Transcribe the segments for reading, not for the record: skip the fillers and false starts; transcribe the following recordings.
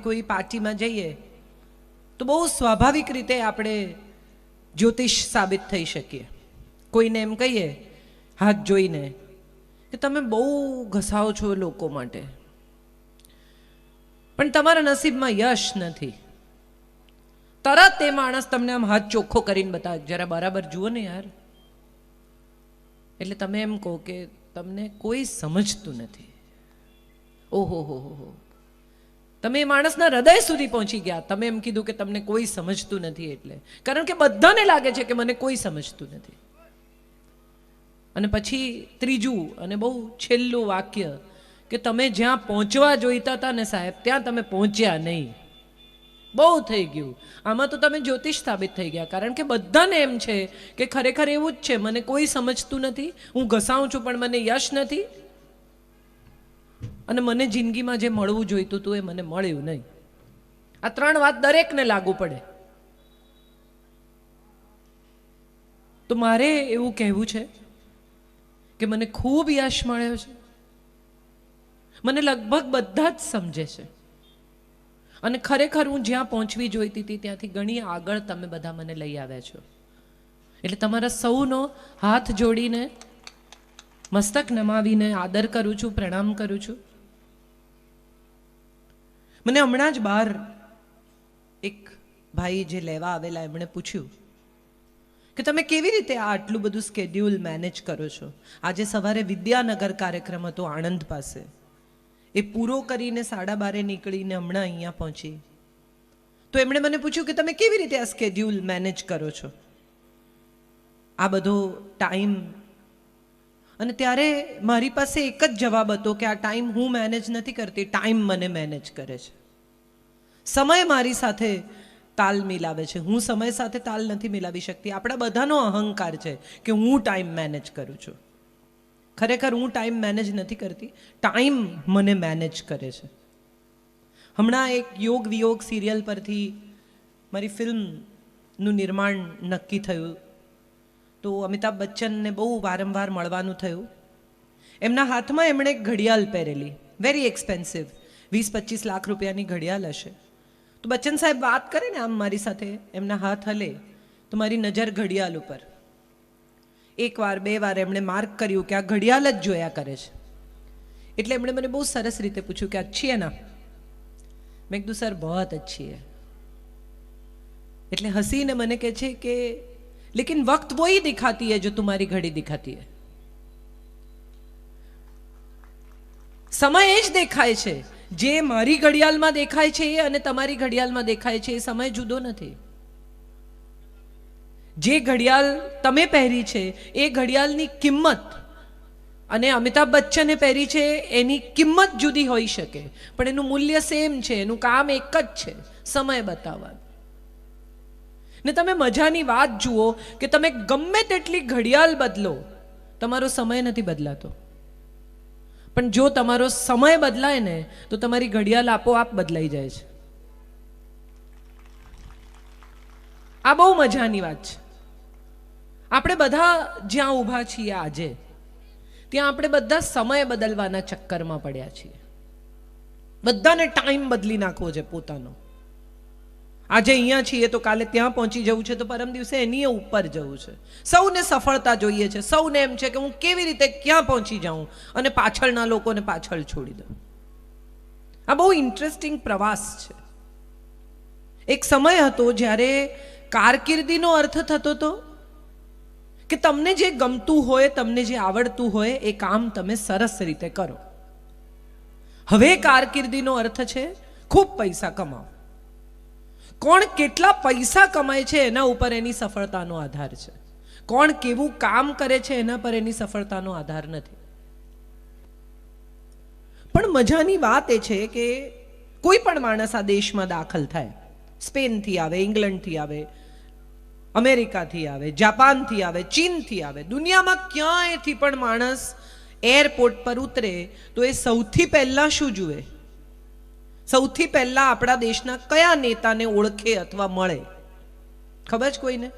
કોઈ પાર્ટીમાં જઈએ તો બહુ સ્વાભાવિક રીતે આપણે જ્યોતિષ સાબિત થઈ શકીએ. કોઈને એમ કહીએ હાથ જોઈને કે તમે બહુ ઘસાઓ છો લોકો માટે, પણ તમારા નસીબમાં યશ નથી. તરત એ માણસ તમને આમ હાથ ચોખ્ખો કરીને બતાવે, જરા બરાબર જુઓ ને યાર. એટલે તમે એમ કહો કે તમને કોઈ સમજતું નથી. ઓહો હો હો, તમે એ માણસના હૃદય સુધી પહોંચી ગયા. તમે એમ કીધું કે તમને કોઈ સમજતું નથી. એટલે કારણ કે બધાને લાગે છે કે મને કોઈ સમજતું નથી. અને પછી ત્રીજું અને બહુ છેલ્લું વાક્ય કે તમે જ્યાં પહોંચવા જોઈતા હતા ને સાહેબ, ત્યાં તમે પહોંચ્યા નહીં. બહુ થઈ ગયું. આમાં તો તમે જ્યોતિષ સાબિત થઈ ગયા. કારણ કે બધાને એમ છે કે ખરેખર એવું જ છે, મને કોઈ સમજતું નથી, હું ઘસાઉં છું પણ મને યશ નથી, અને મને જિંદગીમાં જે મળવું જોઈતું હતું એ મને મળ્યું નહીં. આ ત્રણ વાત દરેકને લાગુ પડે. તો મારે એવું કહેવું છે કે મને ખૂબ યશ મળ્યો છે. મને લગભગ બધા જ સમજે છે, અને ખરેખર હું જ્યાં પહોંચવી જોઈતી હતી ત્યાંથી ઘણી આગળ તમે બધા મને લઈ આવ્યા છો. એટલે તમારા સૌનો હાથ જોડીને, મસ્તક નમાવીને આદર કરું છું, પ્રણામ કરું છું. મને હમણાં જ બહાર એક ભાઈ જે લેવા આવેલા એમણે પૂછ્યું કે તમે કેવી રીતે આ આટલું બધું સ્કેડ્યુલ મેનેજ કરો છો. આજે સવારે વિદ્યાનગર કાર્યક્રમ હતો આણંદ પાસે, એ પૂરો કરીને 12:30 નીકળીને હમણાં અહીંયા પહોંચી. તો એમણે મને પૂછ્યું કે તમે કેવી રીતે આ સ્કેડ્યુલ મેનેજ કરો છો, આ બધો ટાઈમ. અને ત્યારે મારી પાસે એક જ જવાબ હતો કે આ ટાઈમ હું મેનેજ નથી કરતી, ટાઈમ મને મેનેજ કરે છે. સમય મારી સાથે તાલ મિલાવે છે, હું સમય સાથે તાલ નથી મિલાવી શકતી. આપણા બધાનો અહંકાર છે કે હું ટાઈમ મેનેજ કરું છું. ખરેખર હું ટાઈમ મેનેજ નથી કરતી, ટાઈમ મને મેનેજ કરે છે. હમણાં એક યોગ વિયોગ સિરિયલ પરથી મારી ફિલ્મનું નિર્માણ નક્કી થયું. તો અમિતાભ બચ્ચનને બહુ વારંવાર મળવાનું થયું. એમના હાથમાં એમણે એક ઘડિયાળ પહેરેલી, વેરી એક્સપેન્સિવ, 20-25 લાખ રૂપિયાની ઘડિયાળ હશે. તો બચ્ચન સાહેબ વાત કરે ને આમ મારી સાથે, એમના હાથ હલે તો મારી નજર ઘડિયાળ ઉપર. એક વાર બે વાર એમણે માર્ક કર્યું કે આ ઘડિયાળ જ જોયા કરે છે. એટલે એમણે મને બહુ સરસ રીતે પૂછ્યું કે અચ્છી હે ના? મેં કીધું સર બહોત અચ્છી હે. એટલે હસીને મને કહે છે કે लेकिन वक्त वो ही दिखाती है जो तुम्हारी घड़ी दिखाती है. સમય એ જ દેખાય છે જે મારી ઘડિયાળમાં દેખાય છે અને તમારી ઘડિયાળમાં દેખાય છે. એ સમય જુદો નથી. જે ઘડિયાળ તમે પહેરી છે એ ઘડિયાળની કિંમત અને અમિતાભ બચ્ચને પહેરી છે એની કિંમત જુદી હોઈ શકે, પણ એનું મૂલ્ય સેમ છે. એનું કામ એક જ છે, સમય બતાવવાનું. ને તમે મજાની વાત જુઓ કે તમે ગમે તેટલી ઘડિયાળ બદલો, તમારો સમય નથી બદલાતો. પણ જો તમારો સમય બદલાય ને તો તમારી ઘડિયાળ આપોઆપ બદલાઈ જાય છે. આ બહુ મજાની વાત છે. આપણે બધા જ્યાં ઊભા છીએ આજે, ત્યાં આપણે બધા સમય બદલવાના ચક્કરમાં પડ્યા છીએ. બધાને ટાઈમ બદલી નાખવો છે પોતાનો. આજે અહીંયા છીએ તો કાલે ત્યાં પહોંચી જવું છે, તો પરમ દિવસે એની ઉપર જવું છે. સૌને સફળતા જોઈએ છે. સૌને એમ છે કે હું કેવી રીતે ક્યાં પહોંચી જાઉં અને પાછળના લોકોને પાછળ છોડી દઉં. આ બહુ ઇન્ટરેસ્ટિંગ પ્રવાસ છે. એક સમય હતો જ્યારે કારકિર્દીનો અર્થ થતો હતો કે તમને જે ગમતું હોય, તમને જે આવડતું હોય એ કામ તમે સરસ રીતે કરો. હવે કારકિર્દીનો અર્થ છે ખૂબ પૈસા કમાવો. કોણ કેટલા પૈસા કમાય છે એના ઉપર એની સફળતાનો આધાર છે. કોણ કેવું કામ કરે છે એના પર એની સફળતાનો આધાર નથી. પણ મજાની વાત એ છે કે કોઈ પણ માણસ આ દેશમાં દાખલ થાય, સ્પેનથી આવે, ઇંગ્લેન્ડથી આવે, અમેરિકાથી આવે, જાપાનથી આવે, ચીનથી આવે, દુનિયામાં ક્યાંયથી પણ માણસ એરપોર્ટ પર ઉતરે તો એ સૌથી પહેલા શું જુએ? સૌથી પહેલા આપણા દેશના કયા નેતાને ઓળખે અથવા મળે? ખબર છે કોઈને?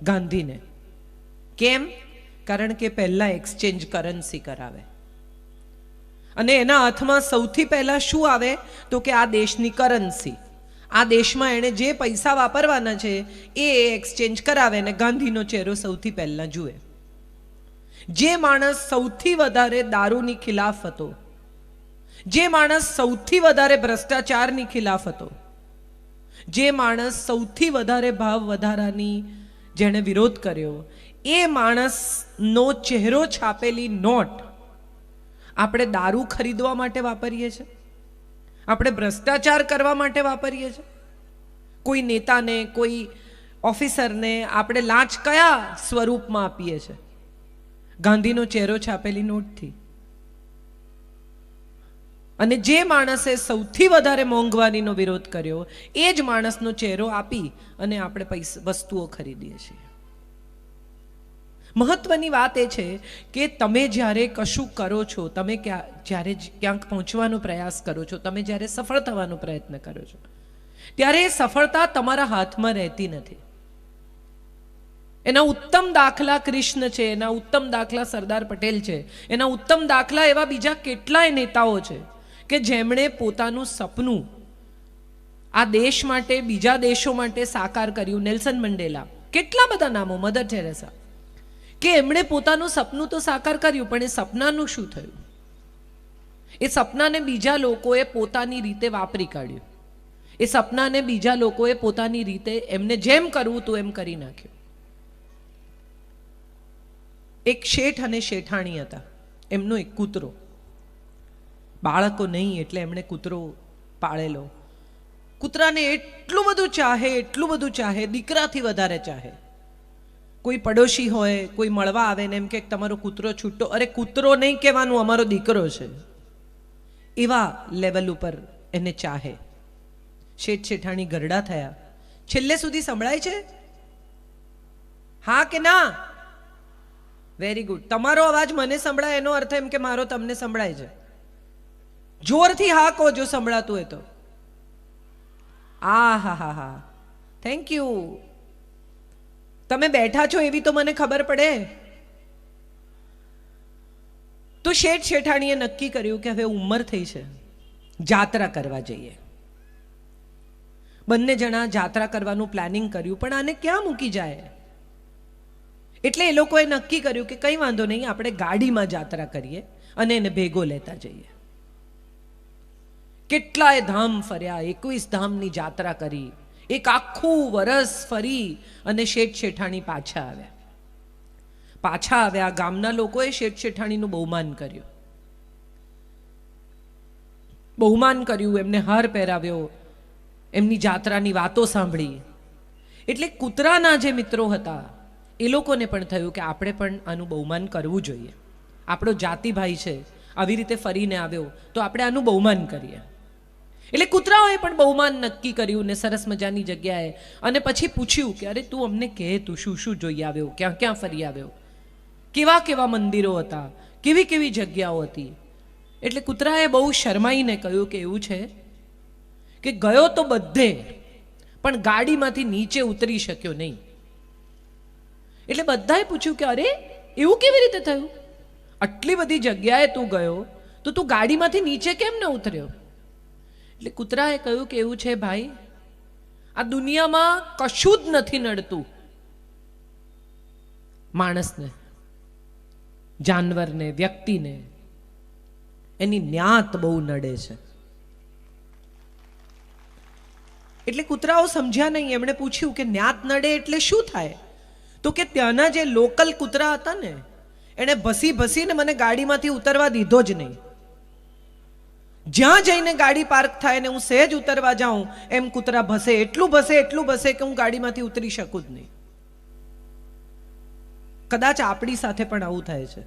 ગાંધીને. કેમ? કારણ કે પહેલા એક્સચેન્જ કરન્સી કરાવે. અને એના હાથમાં સૌથી પહેલાં શું આવે તો કે આ દેશની કરન્સી. આ દેશમાં એણે જે પૈસા વાપરવાના છે એ એક્સચેન્જ કરાવે અને ગાંધીનો ચહેરો સૌથી પહેલાં જુએ. જે માણસ સૌથી વધારે દારૂની ખિલાફ હતો, જે માણસ સૌથી વધારે ભ્રષ્ટાચારની ખિલાફ હતો, જે માણસ સૌથી વધારે ભાવ વધારાની જેણે વિરોધ કર્યો, એ માણસનો ચહેરો છાપેલી નોટ આપણે દારૂ ખરીદવા માટે વાપરીએ છીએ, આપણે ભ્રષ્ટાચાર કરવા માટે વાપરીએ છીએ. કોઈ નેતાને, કોઈ ઓફિસરને આપણે લાંચ કયા સ્વરૂપમાં આપીએ છીએ? ગાંધીનો ચહેરો છાપેલી નોટથી. અને જે માણસે સૌથી વધારે મોંઘવારીનો વિરોધ કર્યો એ જ માણસનો ચહેરો આપી અને આપણે વસ્તુઓ ખરીદીએ છીએ. મહત્વની વાત એ છે કે તમે જ્યારે કશું કરો છો, તમે જ્યારે ક્યાંક પહોંચવાનો પ્રયાસ કરો છો, તમે જ્યારે સફળ થવાનો પ્રયત્ન કરો છો, ત્યારે એ સફળતા તમારા હાથમાં રહેતી નથી. એના ઉત્તમ દાખલા કૃષ્ણ છે, એના ઉત્તમ દાખલા સરદાર પટેલ છે, એના ઉત્તમ દાખલા એવા બીજા કેટલાય નેતાઓ છે કે જેમણે પોતાનું સપનું આ દેશ માટે, બીજા દેશો માટે સાકાર કર્યું. નેલ્સન મંડેલા, કેટલા બધા નામો, મધર ટેરેસા, કે એમણે પોતાનું સપનું તો સાકાર કર્યું, પણ એ સપનાનું શું થયું? એ સપનાને બીજા લોકોએ પોતાની રીતે વાપરી કાઢ્યું. એ સપનાને બીજા લોકોએ પોતાની રીતે એમને જેમ કરવું હતું એમ કરી નાખ્યું. એક શેઠ અને શેઠાણી હતા, એમનો એક કૂતરો. બાળકો નહીં એટલે એમણે કૂતરો પાળેલો. કૂતરાને એટલું બધું ચાહે, એટલું બધું ચાહે, દીકરાથી વધારે ચાહે. કોઈ પડોશી હોય, કોઈ મળવા આવે ને એમ કે તમારો કૂતરો છૂટો, અરે કૂતરો નહીં કહેવાનું, અમારો દીકરો છે, એવા લેવલ ઉપર એને ચાહે. શેઠ શેઠાણી ગરડા થયા. છેલ્લે સુધી સંભળાય છે? હા કે ના? Very good. તમારો અવાજ મને સંભળાય એનો અર્થ એમ કે મારો તમને સંભળાય છે. જોરથી હા કહો જો સંભળાતું હોય તો. આ હા હા હા, થેન્ક યુ. તમે બેઠા છો એવી તો મને ખબર પડે. તો શેઠ શેઠાણીએ નક્કી કર્યું કે હવે ઉંમર થઈ છે, જાત્રા કરવા જઈએ. બંને જણા જાત્રા કરવાનું પ્લાનિંગ કર્યું, પણ આને ક્યાં મૂકી જાય? એટલે એ લોકોએ નક્કી કર્યું કે કંઈ વાંધો નહીં, આપણે ગાડીમાં જાત્રા કરીએ અને એને ભેગો લેતા જઈએ. કેટલાય ધામ ફર્યા, 21 ધામની જાત્રા કરી, એક આખું વરસ ફરી અને શેઠ શેઠાણી પાછા આવ્યા. પાછા આવ્યા, ગામના લોકોએ શેઠ શેઠાણીનું બહુમાન કર્યું. બહુમાન કર્યું, એમને હાર પહેરાવ્યો, એમની જાત્રાની વાતો સાંભળી. એટલે કૂતરાના જે મિત્રો હતા એ લોકોને પણ થયું કે આપણે પણ આનું બહુમાન કરવું જોઈએ. આપણો જાતિભાઈ છે, આવી રીતે ફરીને આવ્યો તો આપણે આનું બહુમાન કરીએ. એટલે કૂતરાઓએ પણ બહુમાન નક્કી કર્યું ને સરસ મજાની જગ્યાએ. અને પછી પૂછ્યું કે અરે તું અમને કહે, તું શું શું જોઈ આવ્યો, ક્યાં ક્યાં ફરી આવ્યો, કેવા કેવા મંદિરો હતા, કેવી કેવી જગ્યાઓ હતી. એટલે કૂતરાએ બહુ શરમાઈને કહ્યું કે એવું છે કે ગયો તો બધે, પણ ગાડીમાંથી નીચે ઉતરી શક્યો નહીં. એટલે બધાએ પૂછ્યું કે અરે એવું કેવી રીતે થયું? આટલી બધી જગ્યાએ તું ગયો તો તું ગાડીમાંથી નીચે કેમ ન ઉતર્યો? એટલે કૂતરાએ કહ્યું કે એવું છે ભાઈ, આ દુનિયામાં કશું જ નથી નડતું માણસને, જાનવરને, વ્યક્તિને, એની ન્યાત બહુ નડે છે. એટલે કૂતરાઓ સમજ્યા નહીં. એમણે પૂછ્યું કે ન્યાત નડે એટલે શું થાય? તો કે ત્યાંના જે લોકલ કૂતરા હતા ને એણે ભસી ભસીને મને ગાડીમાંથી ઉતરવા દીધો જ નહીં. જ્યાં જઈને ગાડી પાર્ક થાય ને હું સહેજ ઉતરવા જાઉં એમ કૂતરા ભસે, એટલું ભસે કે હું ગાડીમાંથી ઉતરી શકું જ નહીં. કદાચ આપણી સાથે પણ આવું થાય છે.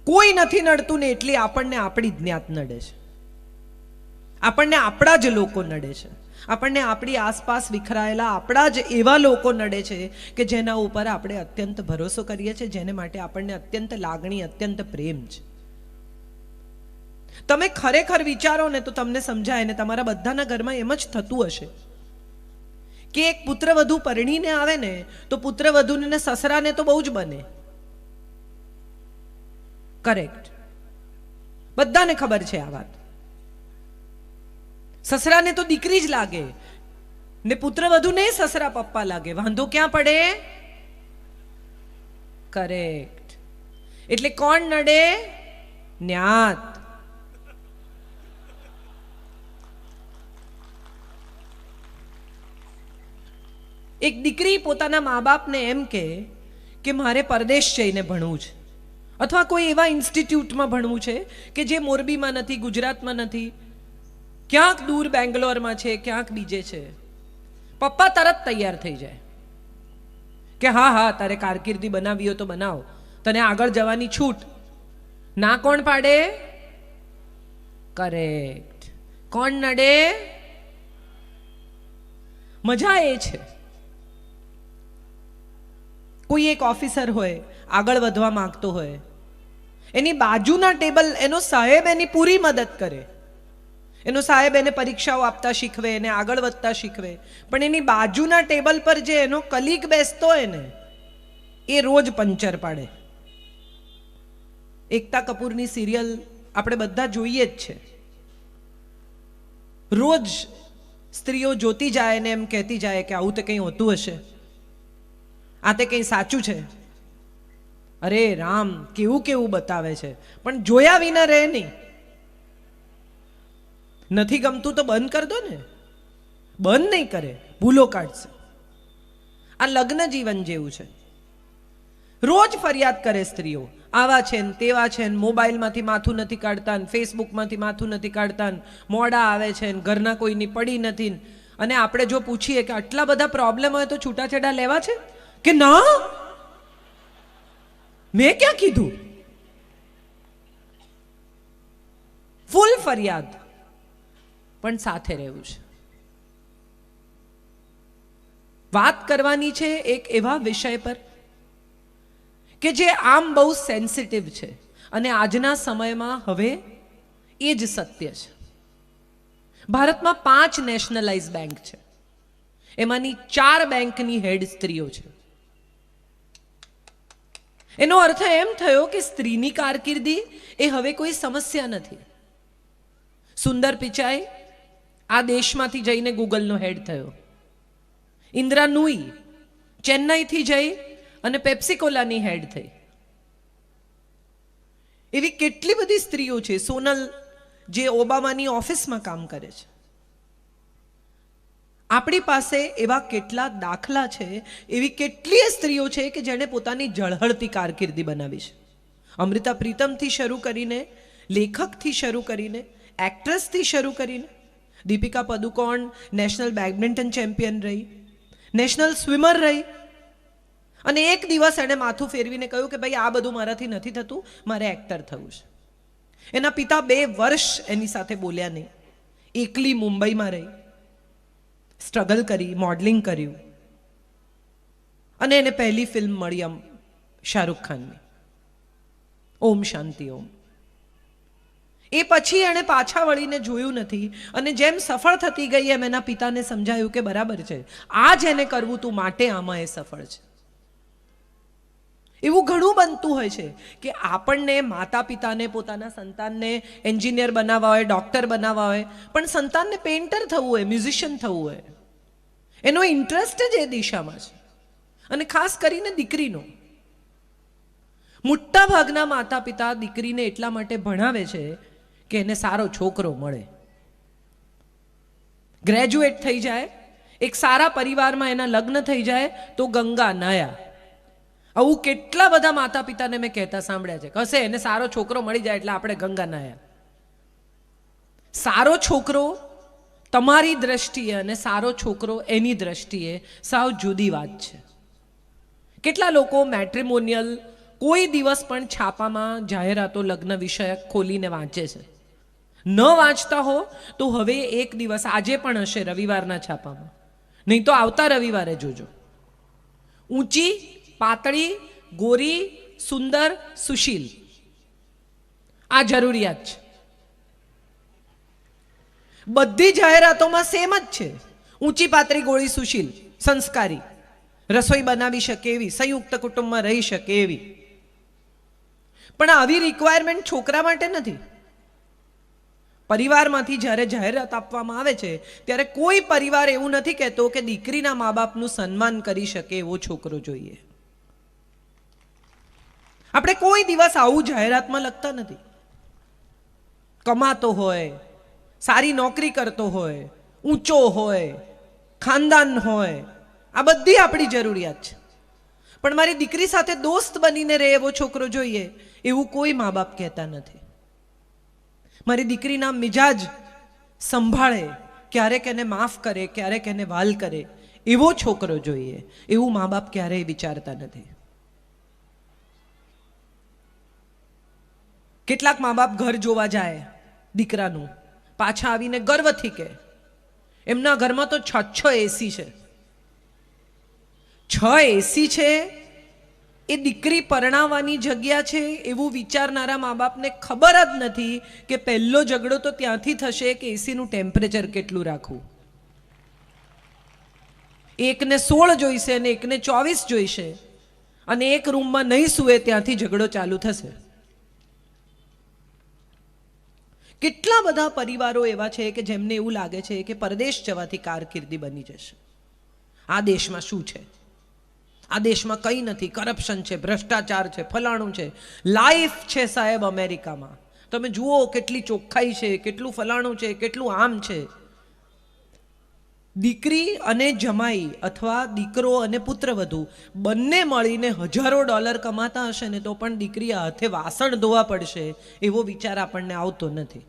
કોઈ નથી નડતું ને એટલી આપણને આપણી જ્ઞાત નડે છે, આપણને આપણા જ લોકો નડે છે, આપણને આપણી આસપાસ વિખરાયેલા આપણા જ એવા લોકો નડે છે કે જેના ઉપર આપણે અત્યંત ભરોસો કરીએ છીએ, જેને માટે આપણને અત્યંત લાગણી, અત્યંત પ્રેમ છે. તમે ખરેખર વિચારો ને તો તમને સમજાય. ને તમારા બધાના ઘરમાં એમ જ થતું હશે કે એક પુત્રવધુ પરણીને આવે ને તો પુત્રવધુને સસરાને તો બહુ જ બને. કરેક્ટ. બધાને ખબર છે આ વાત. સસરાને તો દીકરી જ લાગે ને પુત્ર વધુ ને સસરા પપ્પા લાગે. વાંધો ક્યાં પડે? કરેક્ટ. એટલે કોણ નડે? ન્યાત. એક દીકરી પોતાના મા બાપને એમ કે મારે પરદેશ જઈને ભણવું છે, અથવા કોઈ એવા ઇન્સ્ટિટ્યૂટમાં ભણવું છે કે જે મોરબીમાં નથી, ગુજરાતમાં નથી, ક્યાંક દૂર બેંગ્લોરમાં છે, ક્યાંક બીજે છે. પપ્પા તરત તૈયાર થઈ જાય કે હા હા તારે કારકિર્દી બનાવી હોય તો બનાવ, તને આગળ જવાની છૂટ. ના કોણ પાડે? કરેક્ટ. કોણ નડે? મજા એ છે, કોઈ એક ઓફિસર હોય, આગળ વધવા માંગતો હોય, એની બાજુના ટેબલ એનો સાહેબ એની પૂરી મદદ કરે. એનો સાહેબ એને પરીક્ષાઓ આપતા શીખવે, એને આગળ વધતા શીખવે, પણ એની બાજુના ટેબલ પર જે એનો કલીગ બેસતો હોય ને એ રોજ પંચર પાડે. એકતા કપૂરની સિરિયલ આપણે બધા જોઈએ જ છે. રોજ સ્ત્રીઓ જોતી જાય ને એમ કહેતી જાય કે આવું તો કંઈ હોતું હશે, આ તે કંઈ સાચું છે. અરે રામ, કેવું કેવું બતાવે છે, પણ જોયા વિના રહે નહીં. નથી ગમતું તો બંધ કરી દો ને. બંધ નહીં કરે, ભૂલો કાઢશે. આ લગ્ન જીવન જેવું છે. રોજ ફરિયાદ કરે સ્ત્રીઓ, આવા છે ને તેવા છે ને, મોબાઈલમાંથી માથું નથી કાઢતા ને, ફેસબુકમાંથી માથું નથી કાઢતા ને, મોડા આવે છે ને, ઘરના કોઈની પડી નથી. અને આપણે જો પૂછીએ કે આટલા બધા પ્રોબ્લેમ હોય તો છૂટાછેડા લેવા છે કે ના, મેં ક્યાં કીધું? ફૂલ ફરિયાદ, પણ સાથે રહેવું છે. વાત કરવાની છે એક એવા વિષય પર કે જે આમ બહુ સેન્સિટિવ છે અને આજના સમયમાં હવે એ જ સત્ય છે. ભારતમાં 5 નેશનલાઇઝ બેંક છે, એમાંની 4 બેંકની હેડ સ્ત્રીઓ છે. એનો અર્થ એમ થયો કે સ્ત્રીની કારકિર્દી એ હવે કોઈ સમસ્યા નથી. સુંદર પિચાઈ આ દેશમાંથી જઈને ગૂગલનો હેડ થયો. ઇન્દ્રા નુઈ ચેન્નઈથી જઈ અને પેપ્સિકોલાની હેડ થઈ. એવી કેટલી બધી સ્ત્રીઓ છે. સોનલ જે ઓબામાની ઓફિસમાં કામ કરે છે. આપણી પાસે એવા કેટલા દાખલા છે, એવી કેટલીય સ્ત્રીઓ છે કે જેણે પોતાની ઝળહળતી કારકિર્દી બનાવી છે. અમૃતા પ્રીતમથી શરૂ કરીને, લેખકથી શરૂ કરીને, એક્ટ્રેસથી શરૂ કરીને, Deepika Padukone national badminton champion રહી, નેશનલ સ્વિમર રહી. અને એક દિવસ એણે માથું ફેરવીને કહ્યું કે ભાઈ આ બધું મારાથી નથી થતું, મારે એક્ટર થવું છે. એના પિતા 2 વર્ષ એની સાથે બોલ્યા નહીં. એકલી મુંબઈમાં રહી, સ્ટ્રગલ કરી, મોડલિંગ કર્યું, અને એને પહેલી ફિલ્મ મળી શાહરૂખ ખાનની, ઓમ શાંતિ ઓમ. એ પછી એણે પાછા વળીને જોયું નથી, અને જેમ સફળ થતી ગઈ એમ એના પિતાને સમજાયું કે બરાબર છે, આ જ એને કરવું તું, માટે આમાં એ સફળ છે. એવું ઘણું બનતું હોય છે કે આપણને માતા પિતાને પોતાના સંતાનને એન્જિનિયર બનાવવા હોય, ડોક્ટર બનાવવા હોય, પણ સંતાનને પેઇન્ટર થવું હોય, મ્યુઝિશિયન થવું હોય. એનો ઇન્ટરેસ્ટ જ એ દિશામાં છે, અને ખાસ કરીને દીકરીનો. મોટા ભાગના માતા પિતા દીકરીને એટલા માટે ભણાવે છે કે એને સારો છોકરો મળે, ગ્રેજ્યુએટ થઈ જાય, એક સારા પરિવારમાં એના લગ્ન થઈ જાય તો ગંગા નાયા. આવું કેટલા બધા માતા પિતાને મેં કહેતા સાંભળ્યા છે, કશે એને સારો છોકરો મળી જાય એટલે આપણે ગંગા નાયા. સારો છોકરો તમારી દ્રષ્ટિએ અને સારો છોકરો એની દ્રષ્ટિએ સાવ જુદી વાત છે. કેટલા લોકો મેટ્રિમોનિયલ કોઈ દિવસ પણ છાપામાં જાહેરાતો લગ્ન વિષયક ખોલીને વાંચે છે? ન વાંચતા હો તો હવે એક દિવસ, આજે પણ હશે રવિવારના છાપામાં, નહીં તો આવતા રવિવારે જોજો. ઊંચી, પાતળી, ગોરી, સુંદર, સુશીલ, આ જરૂરિયાત છે. બધી જાહેરાતોમાં સેમ જ છે. ઊંચી, પાતળી, ગોળી, સુશીલ, સંસ્કારી, રસોઈ બનાવી શકે એવી, સંયુક્ત કુટુંબમાં રહી શકે એવી. પણ આવી રિક્વાયરમેન્ટ છોકરા માટે નથી. પરિવારમાંથી જ્યારે જાહેરાત આપવામાં આવે છે ત્યારે કોઈ પરિવાર એવું નથી કહેતો કે દીકરીના મા બાપનું સન્માન કરી શકે એવો છોકરો જોઈએ. આપણે કોઈ દિવસ આવું જાહેરાતમાં લખતા નથી. કમાતો હોય, સારી નોકરી કરતો હોય, ઊંચો હોય, ખાનદાન હોય, આ બધી આપણી જરૂરિયાત છે. પણ મારી દીકરી સાથે દોસ્ત બનીને રહે એવો છોકરો જોઈએ એવું કોઈ મા બાપ કહેતા નથી. મારી દીકરીના મિજાજ સંભાળે, ક્યારેક એને માફ કરે, ક્યારેક એને વાલ કરે એવો છોકરો જોઈએ એવું મા બાપ ક્યારેય વિચારતા નથી. કેટલાક મા બાપ ઘર જોવા જાય દીકરાનું, પાછા આવીને ગર્વથી કહે એમના ઘરમાં તો 6 એસી છે. 6 એસી છે એ દીકરી પરણાવવાની જગ્યા છે એવું વિચારનારા મા બાપને ખબર જ નથી કે પહેલો ઝઘડો તો ત્યાંથી થશે કે એસીનું ટેમ્પરેચર કેટલું રાખવું. એકને 16 જોઈશે અને એકને 24 જોઈશે અને એક રૂમમાં નહીં સૂવે ત્યાંથી ઝઘડો ચાલુ થશે. કેટલા બધા પરિવારો એવા છે કે જેમને એવું લાગે છે કે પરદેશ જવાથી કારકિર્દી બની જશે. આ દેશમાં શું છે? આ દેશમાં કંઈ નથી, કરપ્શન છે, ભ્રષ્ટાચાર છે, ફલાણું છે. લાઈફ છે સાહેબ અમેરિકામાં. તમે જુઓ કેટલી ચોખ્ખાઈ છે, કેટલું ફલાણું છે, કેટલું આમ છે. દીકરી અને જમાઈ અથવા દીકરો અને પુત્રવધુ બંને મળીને $1000 કમાતા હશે ને તો પણ દીકરી હાથે વાસણ ધોવા પડશે એવો વિચાર આપણને આવતો નથી.